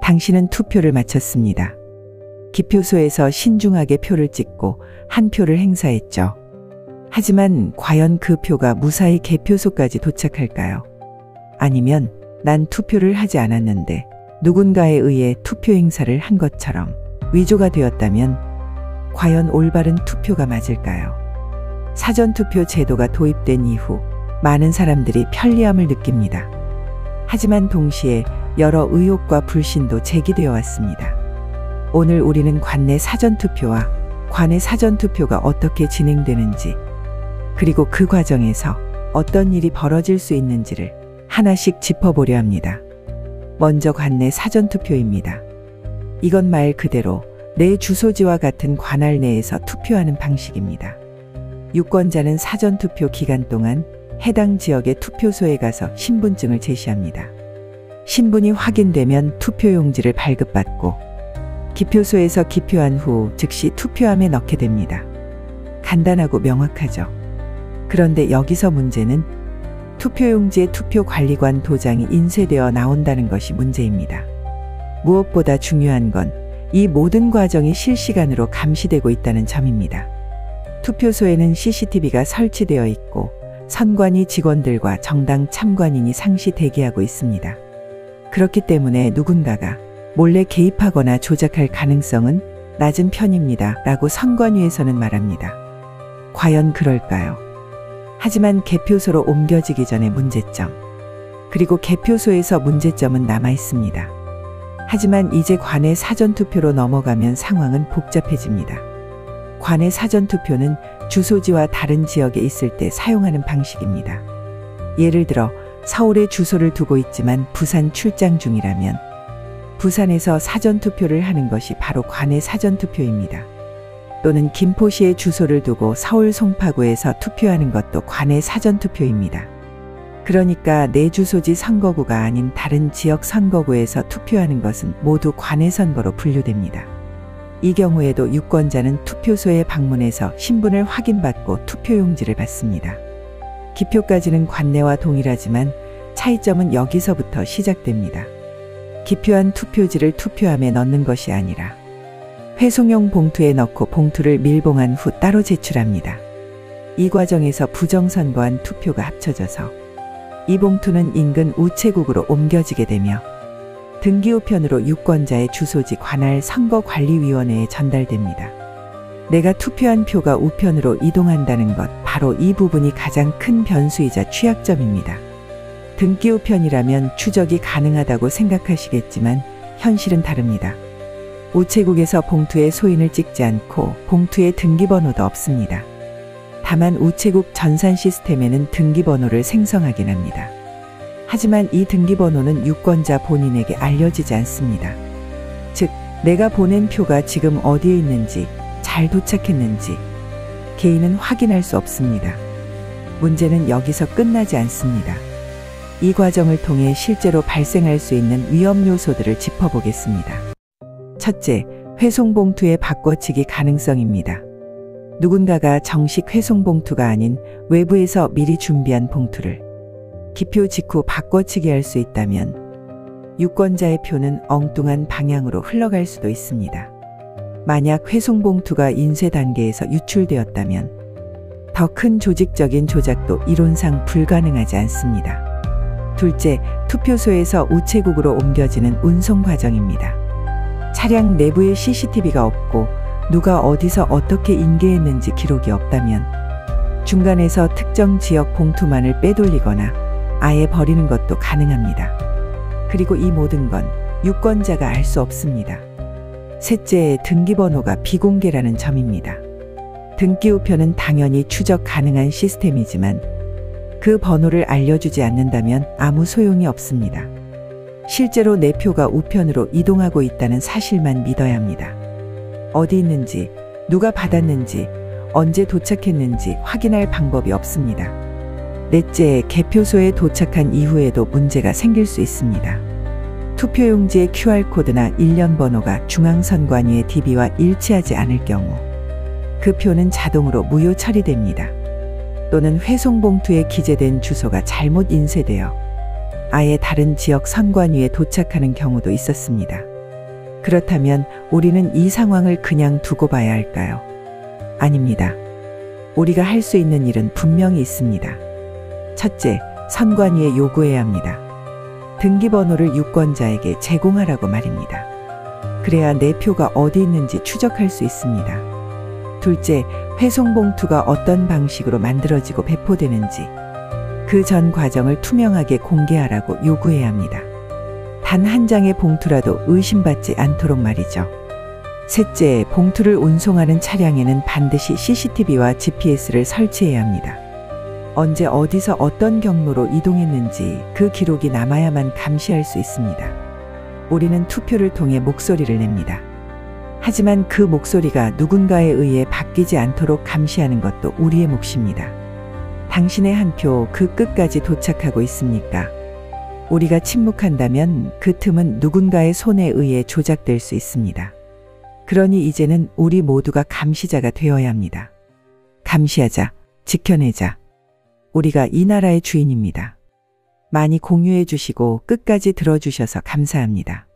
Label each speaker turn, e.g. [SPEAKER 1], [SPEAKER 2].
[SPEAKER 1] 당신은 투표를 마쳤습니다. 기표소에서 신중하게 표를 찍고 한 표를 행사했죠. 하지만 과연 그 표가 무사히 개표소까지 도착할까요? 아니면 난 투표를 하지 않았는데 누군가에 의해 투표 행사를 한 것처럼 위조가 되었다면 과연 올바른 투표가 맞을까요? 사전투표 제도가 도입된 이후 많은 사람들이 편리함을 느낍니다. 하지만 동시에 여러 의혹과 불신도 제기되어 왔습니다. 오늘 우리는 관내 사전투표와 관외 사전투표가 어떻게 진행되는지, 그리고 그 과정에서 어떤 일이 벌어질 수 있는지를 하나씩 짚어보려 합니다. 먼저 관내 사전투표입니다. 이건 말 그대로 내 주소지와 같은 관할 내에서 투표하는 방식입니다. 유권자는 사전투표 기간 동안 해당 지역의 투표소에 가서 신분증을 제시합니다. 신분이 확인되면 투표용지를 발급받고 기표소에서 기표한 후 즉시 투표함에 넣게 됩니다. 간단하고 명확하죠. 그런데 여기서 문제는 투표용지에 투표관리관 도장이 인쇄되어 나온다는 것이 문제입니다. 무엇보다 중요한 건 이 모든 과정이 실시간으로 감시되고 있다는 점입니다. 투표소에는 CCTV가 설치되어 있고 선관위 직원들과 정당 참관인이 상시 대기하고 있습니다. 그렇기 때문에 누군가가 몰래 개입하거나 조작할 가능성은 낮은 편입니다. 라고 선관위에서는 말합니다. 과연 그럴까요? 하지만 개표소로 옮겨지기 전에 문제점, 그리고 개표소에서 문제점은 남아 있습니다. 하지만 이제 관외 사전투표로 넘어가면 상황은 복잡해집니다. 관외 사전투표는 주소지와 다른 지역에 있을 때 사용하는 방식입니다. 예를 들어 서울에 주소를 두고 있지만 부산 출장 중이라면 부산에서 사전투표를 하는 것이 바로 관외 사전투표입니다. 또는 김포시에 주소를 두고 서울 송파구에서 투표하는 것도 관외 사전투표입니다. 그러니까 내 주소지 선거구가 아닌 다른 지역 선거구에서 투표하는 것은 모두 관외 선거로 분류됩니다. 이 경우에도 유권자는 투표소에 방문해서 신분을 확인받고 투표용지를 받습니다. 기표까지는 관내와 동일하지만 차이점은 여기서부터 시작됩니다. 기표한 투표지를 투표함에 넣는 것이 아니라 회송용 봉투에 넣고 봉투를 밀봉한 후 따로 제출합니다. 이 과정에서 부정선거한 투표가 합쳐져서 이 봉투는 인근 우체국으로 옮겨지게 되며 등기우편으로 유권자의 주소지 관할 선거관리위원회에 전달됩니다. 내가 투표한 표가 우편으로 이동한다는 것, 바로 이 부분이 가장 큰 변수이자 취약점입니다. 등기우편이라면 추적이 가능하다고 생각하시겠지만 현실은 다릅니다. 우체국에서 봉투에 소인을 찍지 않고 봉투에 등기번호도 없습니다. 다만 우체국 전산 시스템에는 등기번호를 생성하긴 합니다. 하지만 이 등기번호는 유권자 본인에게 알려지지 않습니다. 즉, 내가 보낸 표가 지금 어디에 있는지, 잘 도착했는지 개인은 확인할 수 없습니다. 문제는 여기서 끝나지 않습니다. 이 과정을 통해 실제로 발생할 수 있는 위험 요소들을 짚어보겠습니다. 첫째, 회송봉투의 바꿔치기 가능성입니다. 누군가가 정식 회송봉투가 아닌 외부에서 미리 준비한 봉투를 기표 직후 바꿔치기 할 수 있다면 유권자의 표는 엉뚱한 방향으로 흘러갈 수도 있습니다. 만약 회송봉투가 인쇄 단계에서 유출되었다면 더 큰 조직적인 조작도 이론상 불가능하지 않습니다. 둘째, 투표소에서 우체국으로 옮겨지는 운송 과정입니다. 차량 내부에 CCTV가 없고 누가 어디서 어떻게 인계했는지 기록이 없다면 중간에서 특정 지역 봉투만을 빼돌리거나 아예 버리는 것도 가능합니다. 그리고 이 모든 건 유권자가 알 수 없습니다. 셋째, 등기번호가 비공개라는 점입니다. 등기우편은 당연히 추적 가능한 시스템이지만 그 번호를 알려주지 않는다면 아무 소용이 없습니다. 실제로 내 표가 우편으로 이동하고 있다는 사실만 믿어야 합니다. 어디 있는지, 누가 받았는지, 언제 도착했는지 확인할 방법이 없습니다. 넷째, 개표소에 도착한 이후에도 문제가 생길 수 있습니다. 투표용지의 QR코드나 일련 번호가 중앙선관위의 DB와 일치하지 않을 경우 그 표는 자동으로 무효 처리됩니다. 또는 회송봉투에 기재된 주소가 잘못 인쇄되어 아예 다른 지역 선관위에 도착하는 경우도 있었습니다. 그렇다면 우리는 이 상황을 그냥 두고 봐야 할까요? 아닙니다. 우리가 할 수 있는 일은 분명히 있습니다. 첫째, 선관위에 요구해야 합니다. 등기번호를 유권자에게 제공하라고 말입니다. 그래야 내 표가 어디 있는지 추적할 수 있습니다. 둘째, 회송봉투가 어떤 방식으로 만들어지고 배포되는지 그 전 과정을 투명하게 공개하라고 요구해야 합니다. 단 한 장의 봉투라도 의심받지 않도록 말이죠. 셋째, 봉투를 운송하는 차량에는 반드시 CCTV와 GPS를 설치해야 합니다. 언제 어디서 어떤 경로로 이동했는지 그 기록이 남아야만 감시할 수 있습니다. 우리는 투표를 통해 목소리를 냅니다. 하지만 그 목소리가 누군가에 의해 바뀌지 않도록 감시하는 것도 우리의 몫입니다. 당신의 한 표 그 끝까지 도착하고 있습니까? 우리가 침묵한다면 그 틈은 누군가의 손에 의해 조작될 수 있습니다. 그러니 이제는 우리 모두가 감시자가 되어야 합니다. 감시하자, 지켜내자. 우리가 이 나라의 주인입니다. 많이 공유해 주시고 끝까지 들어주셔서 감사합니다.